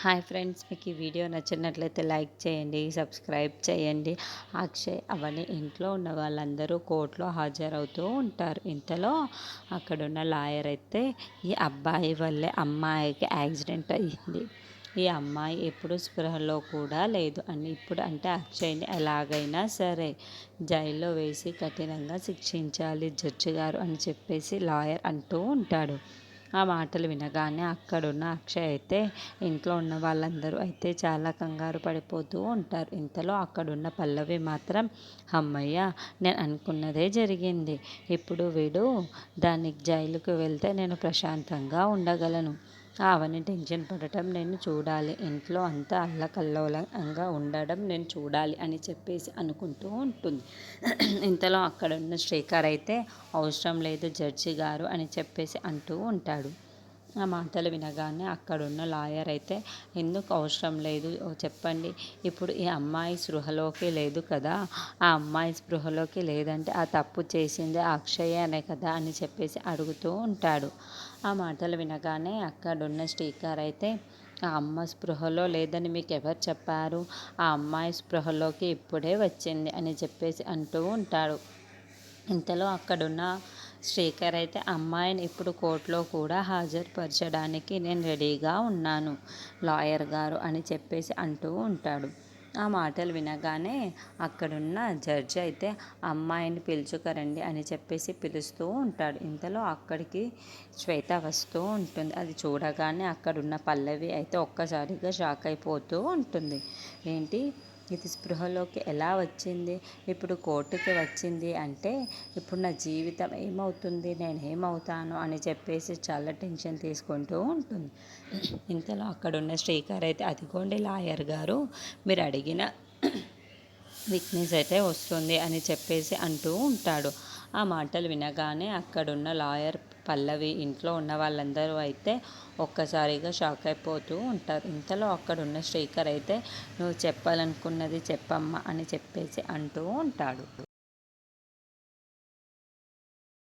Hi friends, మీకు ఈ video నచ్చినట్లయితే లైక్ చేయండి, సబ్స్క్రైబ్ చేయండి. అక్షయ్ అవని ఇంట్లో ఉన్న వాళ్ళందరూ కోర్టులో హాజరవుతూ ఉంటారు. ఇంతలో అక్కడున్న లాయర్ అయితే ఈ అబ్బాయి వల్లే అమ్మాయికి యాక్సిడెంట్ అయ్యింది, ఈ అమ్మాయి ఎప్పుడు స్పృహలో కూడా లేదు అని ఇప్పుడు అంటే అక్షయ్ని ఎలాగైనా సరే జైల్లో వేసి కఠినంగా శిక్షించాలి జడ్జి గారు అని చెప్పేసి లాయర్ అంటూ ఉంటాడు. ఆ మాటలు వినగానే అక్కడున్న అక్షయ్ అయితే ఇంట్లో ఉన్న వాళ్ళందరూ అయితే చాలా కంగారు పడిపోతూ ఉంటారు. ఇంతలో అక్కడున్న పల్లవి మాత్రం హమ్మయ్య, నేను అనుకున్నదే జరిగింది. ఇప్పుడు వీడు దానికి జైలుకు వెళ్తే నేను ప్రశాంతంగా ఉండగలను. అవన్నీ టెన్షన్ పడటం నేను చూడాలి, ఇంట్లో అంతా అల్లకల్లోలంగా ఉండడం నేను చూడాలి అని చెప్పేసి అనుకుంటూ ఉంటుంది. ఇంతలో అక్కడున్న శ్రీకర్ అయితే అవసరం లేదు జడ్జి గారు అని చెప్పేసి అంటూ ఉంటాడు. ఆ మాటలు వినగానే అక్కడున్న లాయర్ అయితే ఎందుకు అవసరం లేదు చెప్పండి, ఇప్పుడు ఈ అమ్మాయి స్పృహలోకి లేదు కదా, ఆ అమ్మాయి స్పృహలోకి లేదంటే ఆ తప్పు చేసింది అక్షయ్ అనే కదా అని చెప్పేసి అడుగుతూ ఉంటాడు. ఆ మాటలు వినగానే అక్కడున్న స్పీకర్ అయితే ఆ అమ్మ స్పృహలో లేదని మీకు ఎవరు చెప్పారు, ఆ అమ్మాయి స్పృహలోకి ఇప్పుడే వచ్చింది అని చెప్పేసి అంటూ ఉంటాడు. ఇంతలో అక్కడున్న శ్రీకర్ అయితే అమ్మాయిని ఇప్పుడు కోర్టులో కూడా హాజరుపరచడానికి నేను రెడీగా ఉన్నాను లాయర్ గారు అని చెప్పేసి అంటూ ఉంటాడు. ఆ మాటలు వినగానే అక్కడున్న జడ్జి అయితే అమ్మాయిని పిలుచుకరండి అని చెప్పేసి పిలుస్తూ ఉంటాడు. ఇంతలో అక్కడికి శ్వేత వస్తూ ఉంటుంది. అది చూడగానే అక్కడున్న పల్లవి అయితే ఒక్కసారిగా షాక్ అయిపోతూ ఉంటుంది. ఏంటి, ఇది స్పృహలోకి ఎలా వచ్చింది, ఇప్పుడు కోర్టుకి వచ్చింది అంటే ఇప్పుడు నా జీవితం ఏమవుతుంది, నేను ఏమవుతాను అని చెప్పేసి చాలా టెన్షన్ తీసుకుంటూ ఉంటుంది. ఇంతలో అక్కడున్న శ్రీకర్ అయితే అదిగోండి లాయర్ గారు, మీరు అడిగిన వీక్నెస్ అయితే వస్తుంది అని చెప్పేసి అంటూ ఉంటాడు. ఆ మాటలు వినగానే అక్కడున్న లాయర్ పల్లవి ఇంట్లో ఉన్న వాళ్ళందరూ అయితే ఒక్కసారిగా షాక్ అయిపోతూ ఉంటారు. ఇంతలో అక్కడున్న శ్రీకర్ అయితే నువ్వు చెప్పాలనుకున్నది చెప్పమ్మా అని చెప్పేసి అంటూ ఉంటాడు.